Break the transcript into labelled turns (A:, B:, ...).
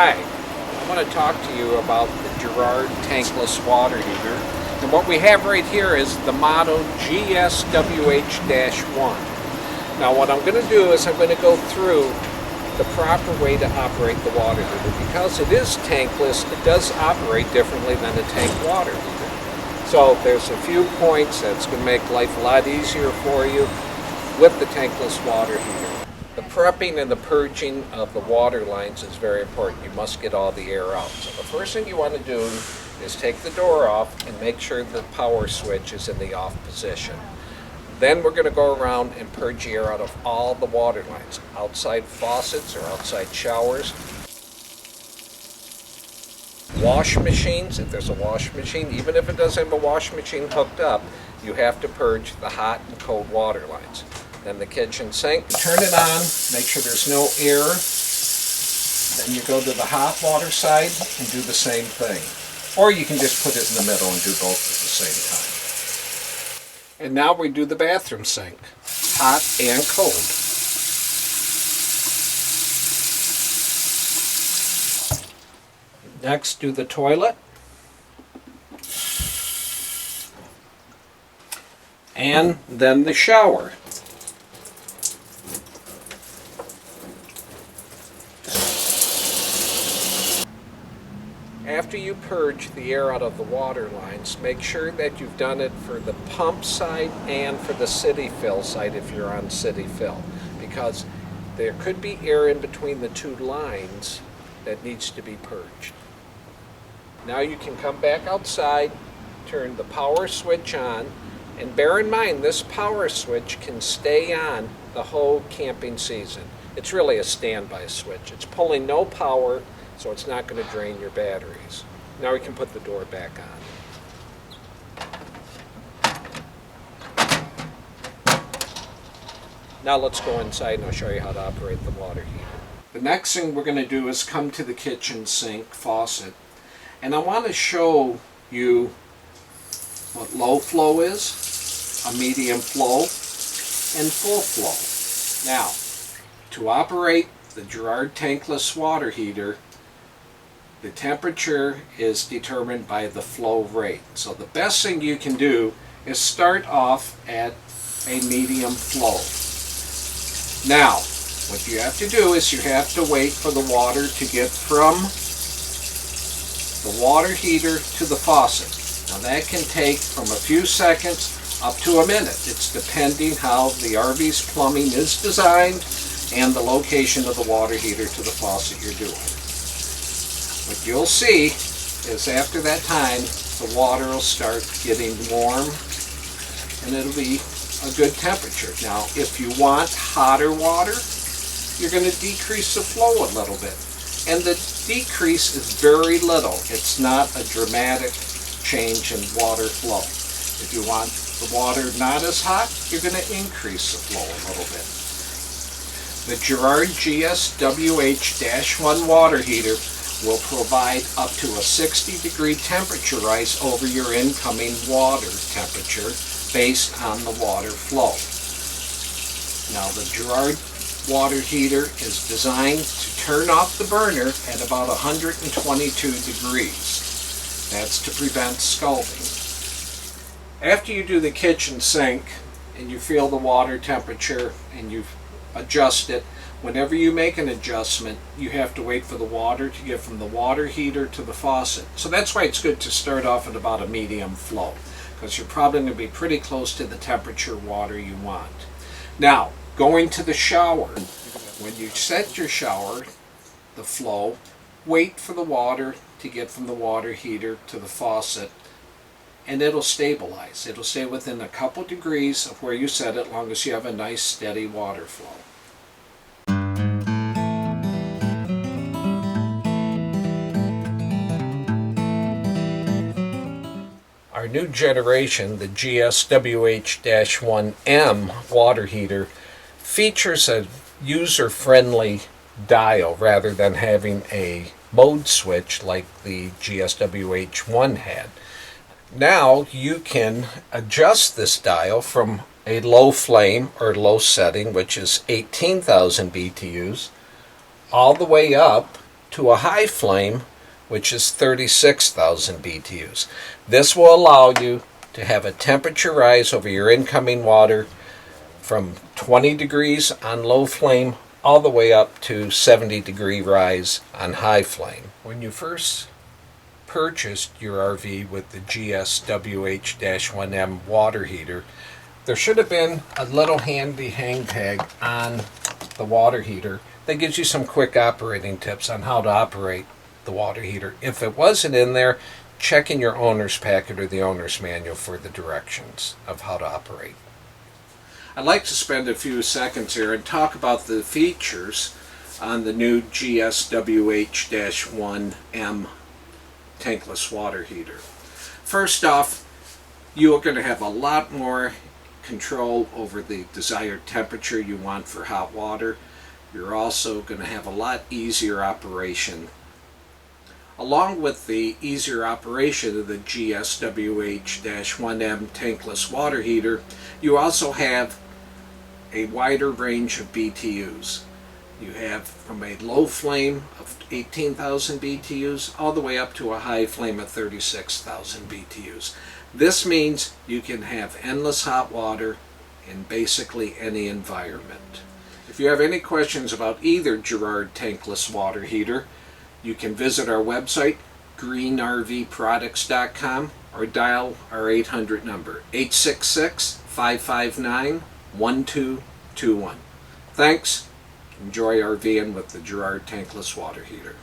A: Hi, I want to talk to you about the Girard tankless water heater. And what we have right here is the model GSWH-1. Now what I'm going to do is I'm going to go through the proper way to operate the water heater. Because it is tankless, it does operate differently than a tank water heater. So there's a few points that's going to make life a lot easier for you with the tankless water heater. The prepping and the purging of the water lines is very important. You must get all the air out. So the first thing you want to do is take the door off and make sure the power switch is in the off position. Then we're going to go around and purge the air out of all the water lines, outside faucets or outside showers. Wash machines, if there's a wash machine, even if it doesn't have a wash machine hooked up, you have to purge the hot and cold water lines. Then the kitchen sink, turn it on, make sure there's no air. Then you go to the hot water side and do the same thing. Or you can just put it in the middle and do both at the same time. And now we do the bathroom sink, hot and cold. Next, do the toilet. And then the shower. After you purge the air out of the water lines, make sure that you've done it for the pump side and for the city fill side if you're on city fill, because there could be air in between the two lines that needs to be purged. Now you can come back outside, turn the power switch on, and bear in mind this power switch can stay on the whole camping season. It's really a standby switch. It's pulling no power, so it's not going to drain your batteries. Now we can put the door back on. Now let's go inside and I'll show you how to operate the water heater. The next thing we're going to do is come to the kitchen sink faucet, and I want to show you what low flow is, a medium flow, and full flow. Now, to operate the Girard tankless water heater, the temperature is determined by the flow rate. So the best thing you can do is start off at a medium flow. Now, what you have to do is you have to wait for the water to get from the water heater to the faucet. Now that can take from a few seconds up to a minute. It's depending how the RV's plumbing is designed and the location of the water heater to the faucet you're doing. What you'll see is after that time, the water will start getting warm and it'll be a good temperature. Now, if you want hotter water, you're going to decrease the flow a little bit. And the decrease is very little. It's not a dramatic change in water flow. If you want the water not as hot, you're going to increase the flow a little bit. The Girard GSWH-1 water heater will provide up to a 60-degree temperature rise over your incoming water temperature based on the water flow. Now the Girard water heater is designed to turn off the burner at about 122 degrees. That's to prevent scalding. After you do the kitchen sink and you feel the water temperature and you adjust it, whenever you make an adjustment, you have to wait for the water to get from the water heater to the faucet. So that's why it's good to start off at about a medium flow, because you're probably going to be pretty close to the temperature water you want. Now, going to the shower. When you set your shower, the flow, wait for the water to get from the water heater to the faucet, and it'll stabilize. It'll stay within a couple degrees of where you set it, as long as you have a nice steady water flow. Our new generation, the GSWH-1M water heater, features a user-friendly dial rather than having a mode switch like the GSWH-1 had. Now you can adjust this dial from a low flame or low setting, which is 18,000 BTUs, all the way up to a high flame, which is 36,000 BTUs. This will allow you to have a temperature rise over your incoming water from 20 degrees on low flame all the way up to 70-degree rise on high flame. When you first purchased your RV with the GSWH-1M water heater, there should have been a little handy hang tag on the water heater that gives you some quick operating tips on how to operate the water heater. If it wasn't in there, check in your owner's packet or the owner's manual for the directions of how to operate. I'd like to spend a few seconds here and talk about the features on the new GSWH-1M tankless water heater. First off, you are going to have a lot more control over the desired temperature you want for hot water. You're also going to have a lot easier operation. Along with the easier operation of the GSWH-1M tankless water heater, you also have a wider range of BTUs. You have from a low flame of 18,000 BTUs all the way up to a high flame of 36,000 BTUs. This means you can have endless hot water in basically any environment. If you have any questions about either Girard tankless water heater, you can visit our website, greenrvproducts.com, or dial our 800 number, 866-559-1221. Thanks. Enjoy RVing with the Girard tankless water heater.